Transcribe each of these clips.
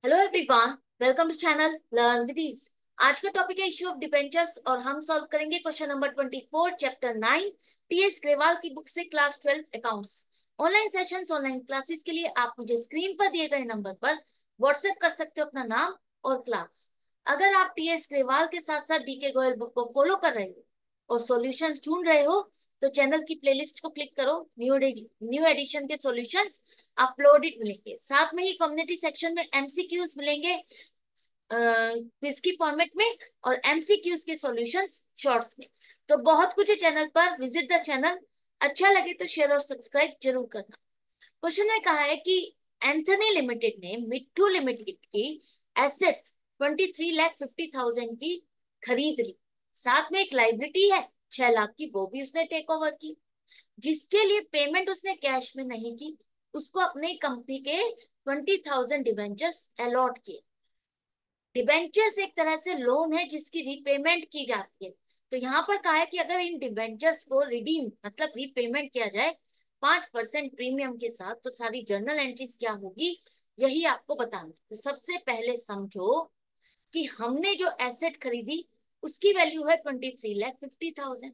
Hello everyone, welcome to channel learn with ease. आज का topic है इश्यू ऑफ डिबेंचर्स और हम सॉल्व करेंगे question number 24 chapter 9 TS Grewal की बुक से class 12 accounts. Online sessions online classes के लिए आप मुझे स्क्रीन पर दिए गए नंबर पर व्हाट्सएप कर सकते हो अपना नाम और क्लास। अगर आप टीएस ग्रेवाल के साथ साथ डीके गोयल बुक को फॉलो कर रहे हो और सॉल्यूशंस ढूंढ रहे हो तो चैनल की प्लेलिस्ट को क्लिक करो। न्यू एडिशन के सॉल्यूशंस अपलोडेड मिलेंगे, साथ में ही कम्युनिटी सेक्शन में एमसीक्यूज मिलेंगे क्विज की फॉर्मेट में और एमसीक्यूज के सॉल्यूशंस शॉर्ट्स में। तो बहुत कुछ है चैनल पर, विजिट द चैनल। अच्छा लगे तो शेयर और सब्सक्राइब जरूर करना। क्वेश्चन में कहा है कि एंथनी लिमिटेड ने मिट्ठू लिमिटेड की एसेट्स 23,50,000 की खरीद ली, साथ में एक लाइबिलिटी है 6 लाख की, वो भी उसने टेक ओवर की, जिसके लिए पेमेंट उसने कैश में नहीं की। उसको अपने कंपनी के 20,000 डिबेंचर्स अलॉट किए। डिबेंचर्स एक तरह से लोन है जिसकी रीपेमेंट की जाती है। तो यहाँ पर कहा है कि अगर इन डिबेंचर्स को रिडीम मतलब रीपेमेंट किया जाए 5% प्रीमियम के साथ तो सारी जर्नल एंट्रीज क्या होगी, यही आपको बताना है। तो सबसे पहले समझो कि हमने जो एसेट खरीदी उसकी वैल्यू है 23,50,000।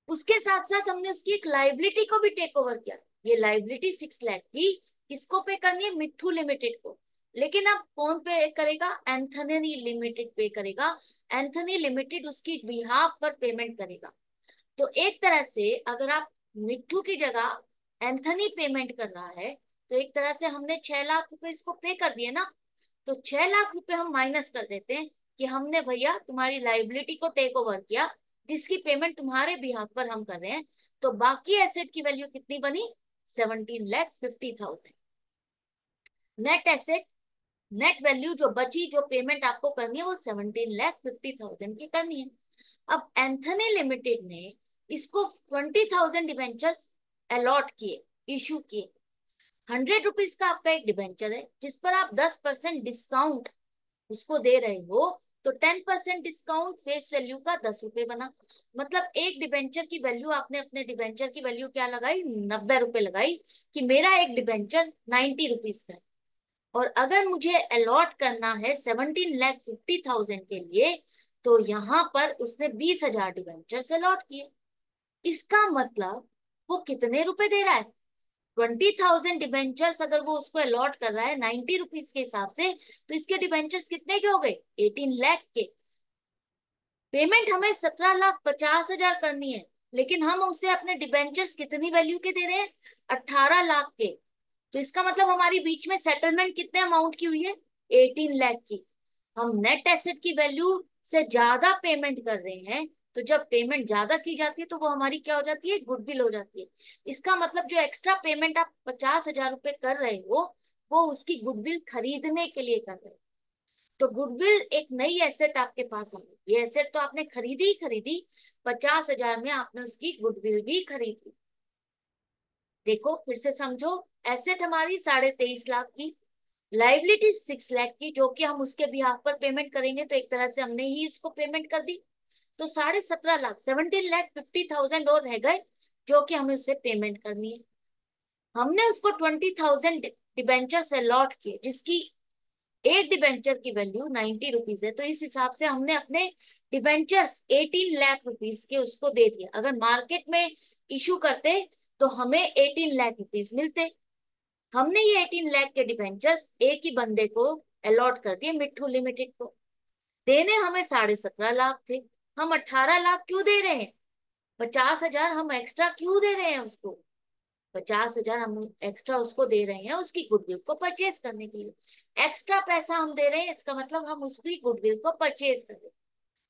उसके साथ साथ हमने उसकी एक लाइबिलिटी को भी टेक ओवर किया। ये लाइबिलिटी 6 लाख की किसको पे करनी है? मिट्ठू लिमिटेड को। लेकिन अब कौन पे करेगा? एंथनी लिमिटेड पे करेगा। एंथनी लिमिटेड उसकी बिहाफ पर पेमेंट करेगा। तो एक तरह से अगर आप मिट्ठू की जगह एंथनी पेमेंट कर रहा है तो एक तरह से हमने 6 लाख रुपए इसको पे कर दिए ना। तो 6 लाख रुपए हम माइनस कर देते हैं कि हमने भैया तुम्हारी लाइबिलिटी को टेक ओवर किया, जिसकी पेमेंट तुम्हारे बिहाफ पर हम कर रहे हैं। तो बाकी एसेट की वैल्यू कितनी बनी? 17,50,000। नेट एसेट, नेट वैल्यू जो बची, जो पेमेंट आपको करनी है वो 17,50,000 की करनी है। अब एंथनी लिमिटेड ने इसको 20,000 डिबेंचर्स अलॉट किए, इशू किए। 100 रुपीज का आपका एक डिबेंचर है जिस पर आप 10% डिस्काउंट उसको दे रहे हो। तो 10% डिस्काउंट फेस वैल्यू का 10 रुपए बना। मतलब एक डिबेंचर की वैल्यू, आपने अपने डिबेंचर की वैल्यू क्या लगाई? 90 रुपए लगाई कि मेरा एक डिबेंचर 90 रुपीज का है। और अगर मुझे अलॉट करना है 17,50,000 के लिए तो यहाँ पर उसने 20,000 डिबेंचर अलॉट किए। इसका मतलब वो कितने रुपए दे रहा है? 20,000 डिबेंचर्स अगर वो उसको अलॉट कर रहा है 90 रुपीज के हिसाब से, तो इसके डिबेंचर्स कितने के हो गए? 18 लाख के। पेमेंट हमें 17,50,000 करनी है, लेकिन हम उसे अपने डिबेंचर्स कितनी वैल्यू के दे रहे हैं? 18 लाख के। तो इसका मतलब हमारी बीच में सेटलमेंट कितने अमाउंट की हुई है? 18 लाख की। हम नेट एसेट की वैल्यू से ज्यादा पेमेंट कर रहे हैं। तो जब पेमेंट ज्यादा की जाती है तो वो हमारी क्या हो जाती है? गुडविल हो जाती है। इसका मतलब जो एक्स्ट्रा पेमेंट आप 50,000 रुपए कर रहे हो वो उसकी गुडविल खरीदने के लिए कर रहे हो। तो गुडविल एक नई एसेट आपके पास आ गई। ये एसेट तो आपने खरीदी ही खरीदी, 50,000 में आपने उसकी गुडविल भी खरीदी। देखो फिर से समझो, एसेट हमारी 23.5 लाख की, लाइबिलिटी 6 लाख की, जो कि हम उसके बिहाफ पर पेमेंट करेंगे तो एक तरह से हमने ही उसको पेमेंट कर दी। तो 17.5 लाख, 17,50,000 और रह गए जो कि हमें उससे पेमेंट करनी है। हमने उसको 20,000 डिबेंचर से लॉट किए, जिसकी एक डिबेंचर की वैल्यू 90 रुपीज है। तो इस हिसाब से हमने अपने डिबेंचर्स 18 लाख रुपीज के उसको दे दिए। अगर मार्केट में इशू करते तो हमें 18 लाख रुपीज मिलते। हमने ये 18 लाख के डिबेंचर्स एक ही बंदे को अलॉट कर दिए, मिट्ठू लिमिटेड को। देने हमें 17.5 लाख थे। हम 18 लाख क्यों दे रहे हैं? 50,000 हम एक्स्ट्रा क्यों दे रहे हैं उसको? 50,000 हम एक्स्ट्रा उसको दे रहे हैं उसकी गुडविल को परचेज करने के लिए। एक्स्ट्रा पैसा हम दे रहे हैं, इसका मतलब हम उसकी गुडविल को परचेज कर रहे हैं।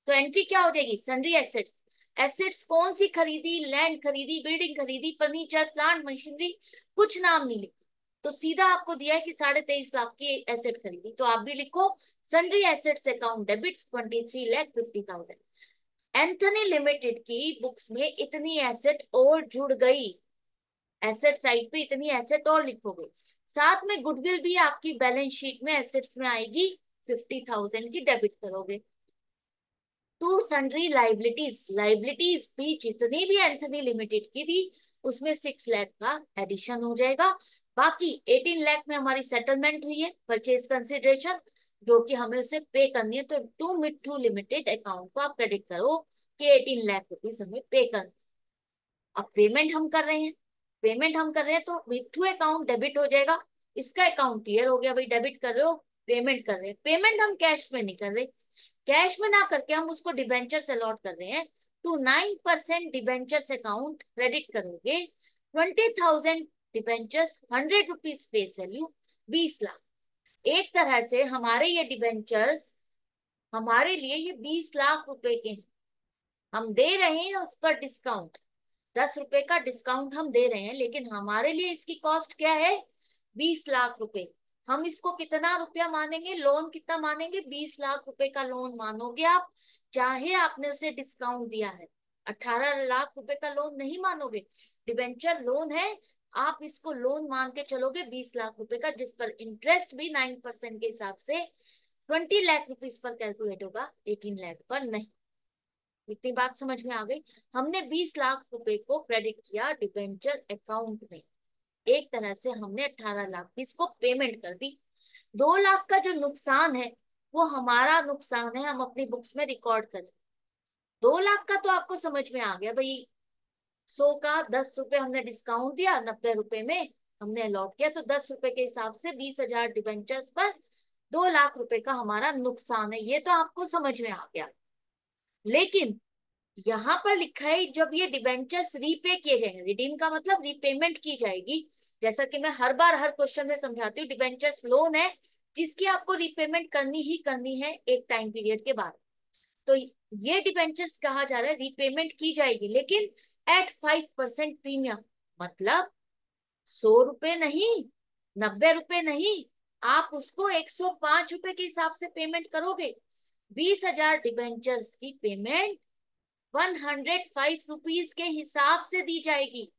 तो एंट्री क्या हो जाएगी? Sundry assets. एसेट्स कौन सी खरीदी? लैंड खरीदी, बिल्डिंग खरीदी, फर्नीचर, प्लांट, मशीनरी, कुछ नाम नहीं लिखा। तो सीधा आपको दिया है कि 23.5 लाख की एसेट खरीदी, तो आप भी लिखो sundry assets account debits 23,50,000। Anthony limited की बुक्स में इतनी एसेट और जुड़ गई। एसेट साइड पे इतनी एसेट और लिखोगे, साथ में गुडविल भी आपकी बैलेंस शीट में एसेट्स में आएगी, 50,000 की डेबिट करोगे। टू सन्ड्री लाइबिलिटीज, लाइबिलिटीज भी जितनी भी एंथनी लिमिटेड की थी उसमें 6 लाख का एडिशन हो जाएगा। बाकी 18 लाख में हमारी सेटलमेंट हुई है, परचेज कंसिडरेशन, जो कि हमें उसे पे करनी है। तो टू मिट्ठू लिमिटेड अकाउंट को आप क्रेडिट करो कि 18 लाख रुपीज हमें पे करना। अब पेमेंट हम कर रहे हैं, पेमेंट हम कर रहे हैं तो मिट्ठू अकाउंट डेबिट हो जाएगा। इसका अकाउंट क्लियर हो गया भाई, डेबिट कर रहे हो, पेमेंट कर रहे हैं। पेमेंट हम कैश में नहीं कर रहे, कैश में ना करके हम उसको डिबेंचर से अलॉट कर रहे हैं। टू 9% डिबेंचर्स अकाउंट क्रेडिट करोगे 20,000 debentures, 100 rupees face value, 20 lakh. एक तरह से हमारे ये डिबेंचर्स हमारे लिए ये 20 लाख रुपए के हैं। हम दे रहे हैं उस पर डिस्काउंट, 10 रुपए का डिस्काउंट हम दे रहे हैं, लेकिन हमारे लिए इसकी कॉस्ट क्या है, 20 लाख रुपए। हम इसको कितना रुपया मानेंगे, लोन कितना मानेंगे, 20 लाख रुपए का लोन मानोगे आप। चाहे आपने उसे डिस्काउंट दिया है, 18 लाख रुपए का लोन नहीं मानोगे, डिबेंचर लोन है। आप इसको लोन मान के चलोगे 20 लाख रुपए का, जिस पर इंटरेस्ट भी 9% के हिसाब से 20 लाख रुपीज पर कैलकुलेट होगा, 18 लाख पर नहीं। इतनी बात समझ में आ गई। हमने 20 लाख रुपए को क्रेडिट किया डिबेंचर अकाउंट में, एक तरह से हमने 18 लाख की इसको पेमेंट कर दी। 2 लाख का जो नुकसान है वो हमारा नुकसान है, हम अपनी बुक्स में रिकॉर्ड करें। 2 लाख का तो आपको समझ में आ गया भाई, 100 का 10 रुपए हमने डिस्काउंट दिया, 90 रुपए में हमने अलॉट किया, तो 10 रुपए के हिसाब से 20,000 डिबेंचर्स पर 2 लाख रुपए का हमारा नुकसान है, ये तो आपको समझ में आ गया। लेकिन यहाँ पर लिखा है जब ये डिबेंचर्स रीपे किए जाएंगे, रिडीम का मतलब रीपेमेंट की जाएगी। जैसा कि मैं हर बार हर क्वेश्चन में समझाती हूँ, डिबेंचर्स लोन है जिसकी आपको रीपेमेंट करनी ही करनी है एक टाइम पीरियड के बाद। तो ये डिबेंचर्स कहा जा रहा है रीपेमेंट की जाएगी, लेकिन एट 5% प्रीमियम। मतलब 100 रुपए नहीं, 90 रुपए नहीं, आप उसको 105 रुपए के हिसाब से पेमेंट करोगे। 20,000 डिबेंचर्स की पेमेंट 105 रुपीज के हिसाब से दी जाएगी।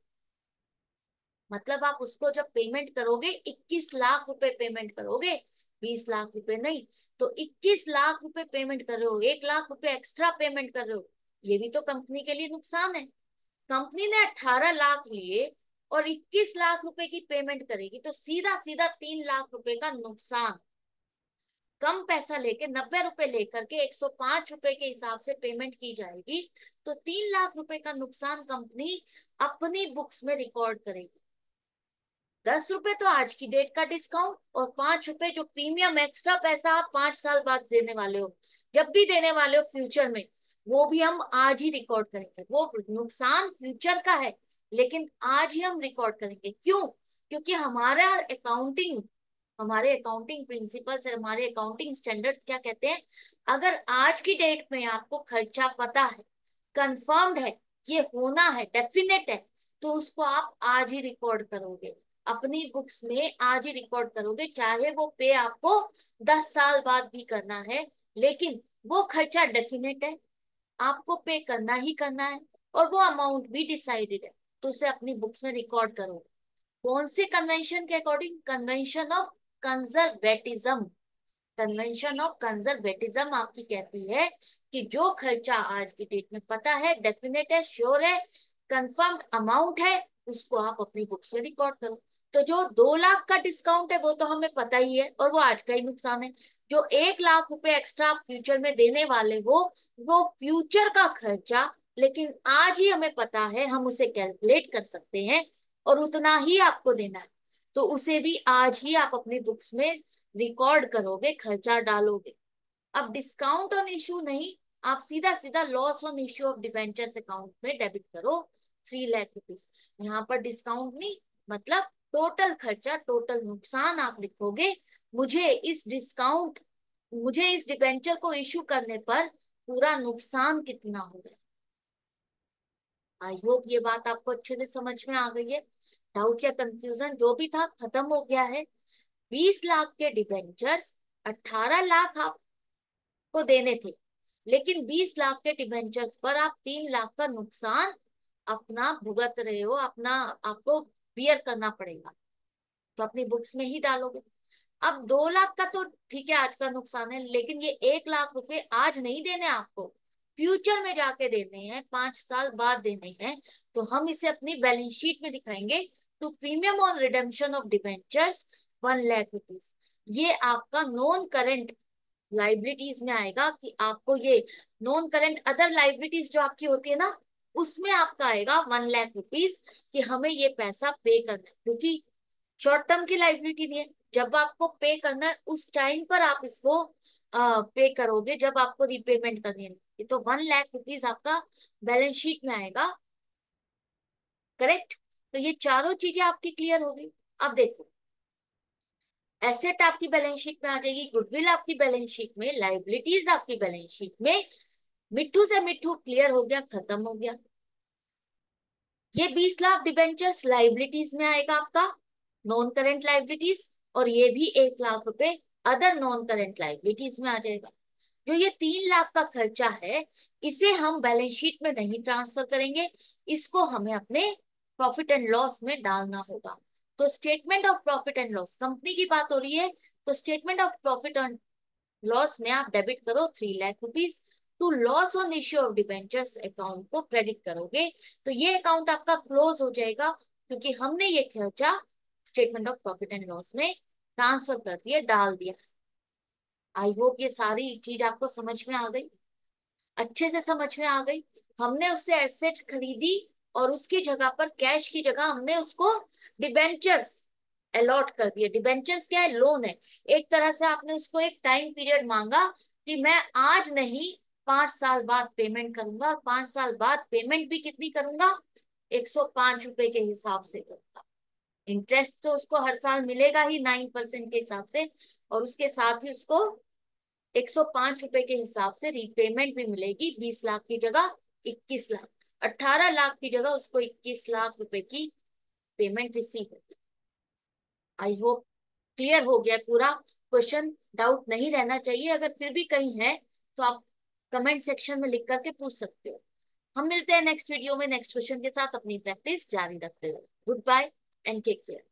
मतलब आप उसको जब पेमेंट करोगे 21 लाख रुपए पेमेंट करोगे, 20 लाख रुपए नहीं। तो 21 लाख रुपए पेमेंट कर रहे हो, 1 लाख रुपए एक्स्ट्रा पेमेंट कर रहे हो, ये भी तो कंपनी के लिए नुकसान है। कंपनी ने 18 लाख लिए और 21 लाख रुपए की पेमेंट करेगी, तो सीधा सीधा 3 लाख रुपए का नुकसान। कम पैसा लेके 90 रुपए लेकर के 105 रुपए के हिसाब से पेमेंट की जाएगी, तो 3 लाख रुपए का नुकसान कंपनी अपनी बुक्स में रिकॉर्ड करेगी। 10 रुपए तो आज की डेट का डिस्काउंट, और 5 रुपए जो प्रीमियम एक्स्ट्रा पैसा आप 5 साल बाद देने वाले हो, जब भी देने वाले हो फ्यूचर में, वो भी हम आज ही रिकॉर्ड करेंगे। वो नुकसान फ्यूचर का है, लेकिन आज ही हम रिकॉर्ड करेंगे। क्यों? क्योंकि हमारे अकाउंटिंग प्रिंसिपल्स, हमारे अकाउंटिंग स्टैंडर्ड्स क्या कहते हैं, अगर आज की डेट में आपको खर्चा पता है, कंफर्म्ड है, ये होना है, डेफिनेट है, तो उसको आप आज ही रिकॉर्ड करोगे, अपनी बुक्स में आज ही रिकॉर्ड करोगे। चाहे वो पे आपको 10 साल बाद भी करना है, लेकिन वो खर्चा डेफिनेट है, आपको पे करना ही करना है, और वो अमाउंट भी डिसाइडेड है, तो उसे अपनी बुक्स में रिकॉर्ड करो। कौन से कन्वेंशन के according? Convention of conservatism. Convention of conservatism आपकी कहती है कि जो खर्चा आज की डेट में पता है, डेफिनेट है, श्योर है, कंफर्म्ड अमाउंट है, उसको आप अपनी बुक्स में रिकॉर्ड करो। तो जो 2 लाख का डिस्काउंट है वो तो हमें पता ही है, और वो आज का ही नुकसान है। जो 1 लाख रुपए एक्स्ट्रा आप फ्यूचर में देने वाले हो, वो फ्यूचर का खर्चा, लेकिन आज ही हमें पता है, हम उसे कैलकुलेट कर सकते हैं, और उतना ही आपको देना है, तो उसे भी आज ही आप अपनी बुक्स में रिकॉर्ड करोगे, खर्चा डालोगे। अब डिस्काउंट ऑन इशू नहीं, आप सीधा सीधा loss on issue of debentures account में डेबिट करो 3 लाख रुपीज। यहाँ पर डिस्काउंट नहीं, मतलब टोटल खर्चा, टोटल नुकसान आप लिखोगे। मुझे इस डिस्काउंट मुझे इस डिबेंचर को इशू करने पर पूरा नुकसान कितना होगा। आई होप ये बात आपको अच्छे से समझ में आ गई है। डाउट या कंफ्यूजन जो भी था खत्म हो गया है। 20 लाख के डिबेंचर्स, 18 लाख आपको देने थे, लेकिन 20 लाख के डिबेंचर्स पर आप 3 लाख का नुकसान अपना भुगत रहे हो, अपना आपको बियर करना पड़ेगा, तो अपनी बुक्स में ही डालोगे। अब 2 लाख का तो ठीक है, आज का नुकसान है, लेकिन ये 1 लाख रुपए आज नहीं देने आपको, फ्यूचर में जाके देने हैं, 5 साल बाद देने हैं, तो हम इसे अपनी बैलेंस शीट में दिखाएंगे to premium on redemption of debentures 1 lakh rupees. ये आपका नॉन करेंट लाइबिलिटीज में आएगा कि आपको ये नॉन करेंट अदर लाइबिलिटीज जो आपकी होती है ना, उसमें आपका आएगा 1 लाख रुपीज कि हमें ये पैसा पे करना है, क्योंकि शॉर्ट टर्म की लाइबिलिटी नहीं है। जब आपको पे करना है उस टाइम पर आप इसको पे करोगे, जब आपको रिपेमेंट करनी है। ये तो 1 लाख रुपीज आपका बैलेंस शीट में आएगा। करेक्ट। तो ये चारों चीजें आपकी क्लियर हो गई। अब देखो, एसेट आपकी बैलेंस शीट में आ जाएगी, गुडविल आपकी बैलेंस शीट में, लाइबिलिटीज आपकी बैलेंस शीट में। मिट्टू से मिट्टू क्लियर हो गया, खत्म हो गया। ये 20 लाख डिबेंचर्स लाइबिलिटीज में आएगा आपका, नॉन करेंट लाइबिलिटीज। और ये भी 1 लाख रुपए अदर नॉन करेंट लाइबिलिटीज में आ जाएगा। जो ये 3 लाख का खर्चा है, इसे हम बैलेंस शीट में नहीं ट्रांसफर करेंगे, इसको हमें अपने प्रॉफिट एंड लॉस में डालना होगा। तो statement of profit and loss, company की बात हो रही है, तो statement of profit and loss में आप डेबिट करो 3 lakh rupees, to loss on issue of debentures account को क्रेडिट करोगे। तो ये अकाउंट आपका क्लोज हो जाएगा, क्योंकि हमने ये खर्चा statement of profit and loss में ट्रांसफर कर दिया, डाल दिया। आई होप ये सारी चीज आपको समझ में आ गई, अच्छे से समझ में आ गई। हमने उससे एसेट खरीदी और उसकी जगह पर कैश की जगह हमने उसको डिबेंचर्स अलॉट कर दिए। डिबेंचर्स क्या है? लोन है। एक तरह से आपने उसको एक टाइम पीरियड मांगा कि मैं आज नहीं, 5 साल बाद पेमेंट करूंगा, और 5 साल बाद पेमेंट भी कितनी करूंगा? 105 रुपए के हिसाब से करूंगा। इंटरेस्ट तो उसको हर साल मिलेगा ही 9% के हिसाब से, और उसके साथ ही उसको 105 रुपए के हिसाब से रीपेमेंट भी मिलेगी। 20 लाख की जगह 21 लाख, 18 लाख की जगह उसको 21 लाख रुपए की पेमेंट रिसीव होगी। आई होप क्लियर हो गया पूरा क्वेश्चन, डाउट नहीं रहना चाहिए। अगर फिर भी कहीं है तो आप कमेंट सेक्शन में लिख करके पूछ सकते हो। हम मिलते हैं नेक्स्ट वीडियो में नेक्स्ट क्वेश्चन के साथ। अपनी प्रैक्टिस जारी रखते हुए good bye and take care.